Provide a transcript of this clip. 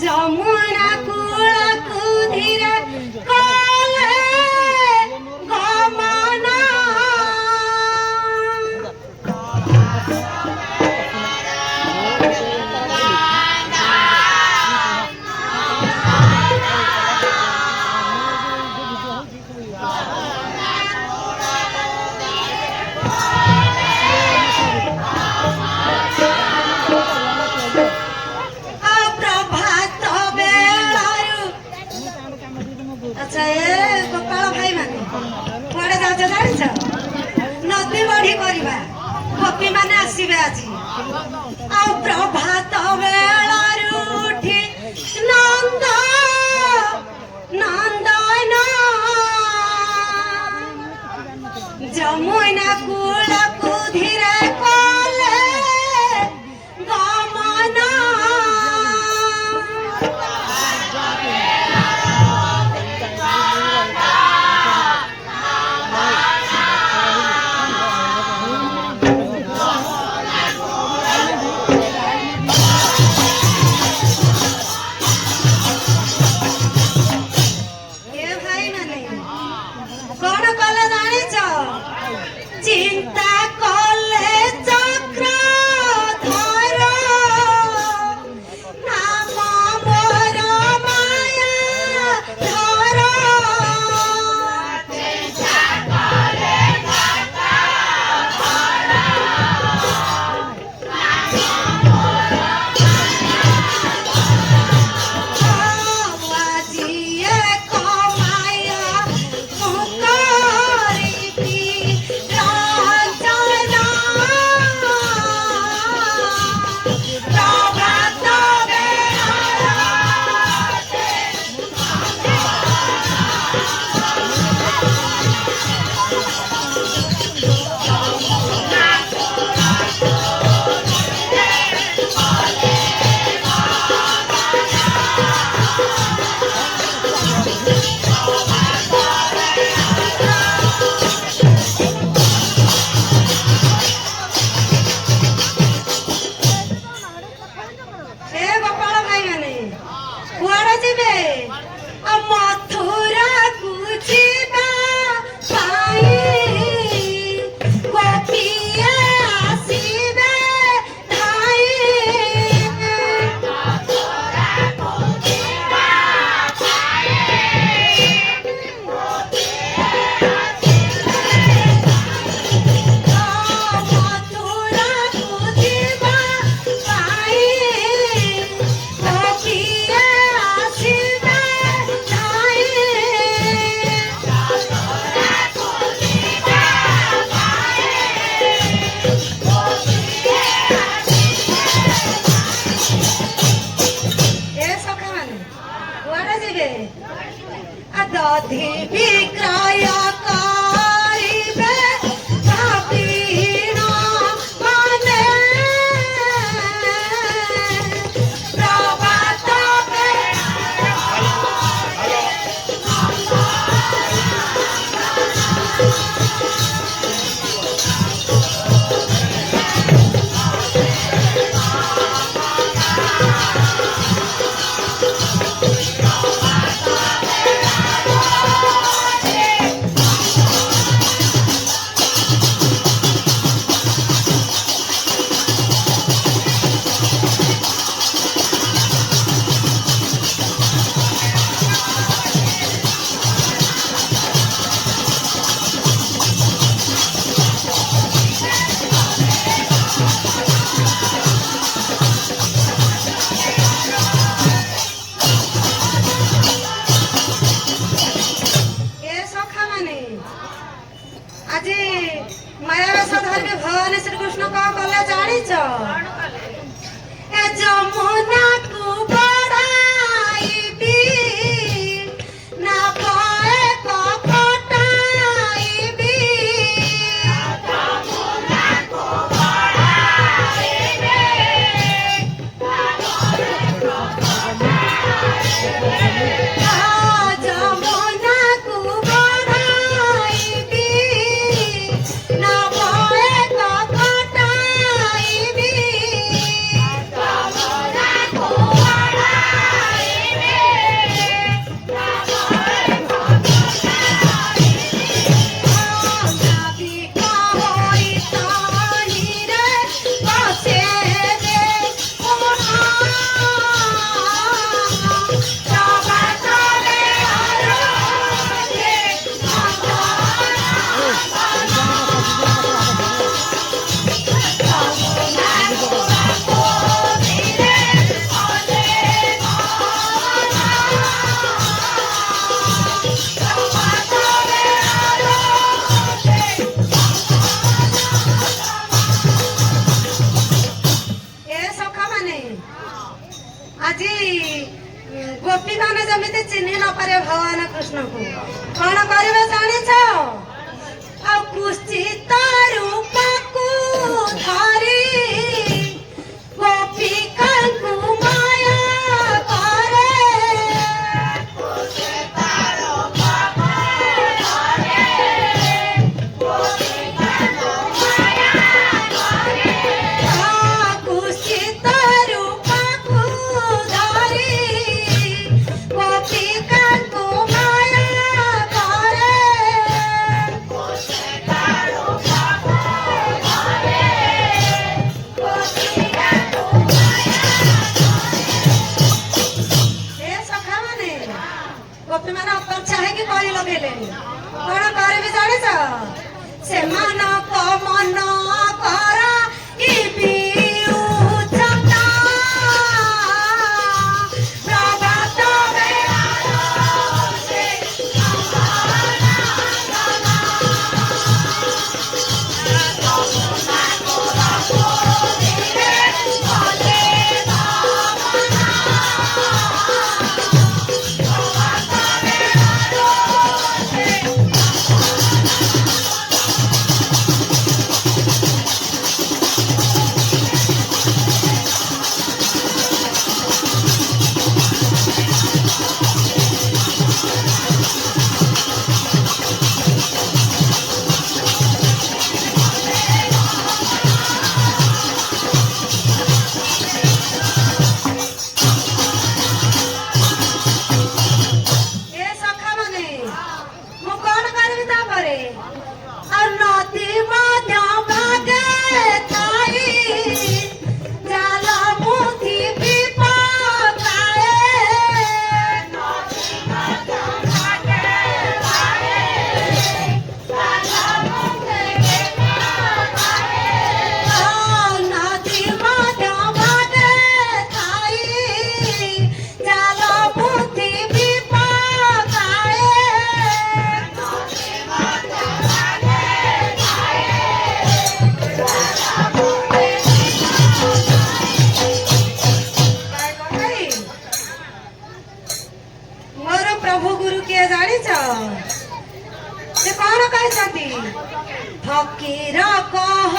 যমুনা কুলকু ধীরে কলে গমনা আচ্ছা এ গোপাল ভাই মানে কুଆড়ে যাচ্ছ জানিছ নদী বଢি କରିବା ଗୋପୀ ମାନେ ଆସିବେ ଆଜି ଆଉ ପ୍ରଭାତ ବେଳାରୁ ଉଠି ନନ୍ଦ ନନ୍ଦନ ଯମୁନା କୂଳକୁ ଧୀରେ କଲେ ଗମନ চিন্তা কলে চক্র ধর নাম মোর মায়া ধর আজিয়ে কমায়া মুকরিবি দধি বিক্রয় করিবে ভাবিন মনে প্রভাত আজি মায়াবেশ ধরিকে ভগবান শ্রীকৃষ্ণ কଣ কলে জানিছ এ যমুনাକୁ বড়াইবি না ভয়ে কপটাইবি যমুনাକୁ বড়াইবি गोपी माने जमिति चिन्हि न पारे भगवान कृष्ण को कौन करिवे जानिछ आ कुश्चित रूप को धारी गोपी कंकु माया करे कुश्चित रूप को धारी गोपी कंकु माया करे ए सखा माने गोपी माने अपेक्षा है कि करी लगेले कौन करबी जानिछ से मानक मन करा ई बिउचता प्रभात ए सखा माने मु कौन करबी तापरे और नदी मध्य भागे ताई जाल मुठी विपकाए नदी मध्य भागे ताई जाल मुठी विपकाए मोर प्रभु गुरु किए जानिछ से कौन कहते फकीर कह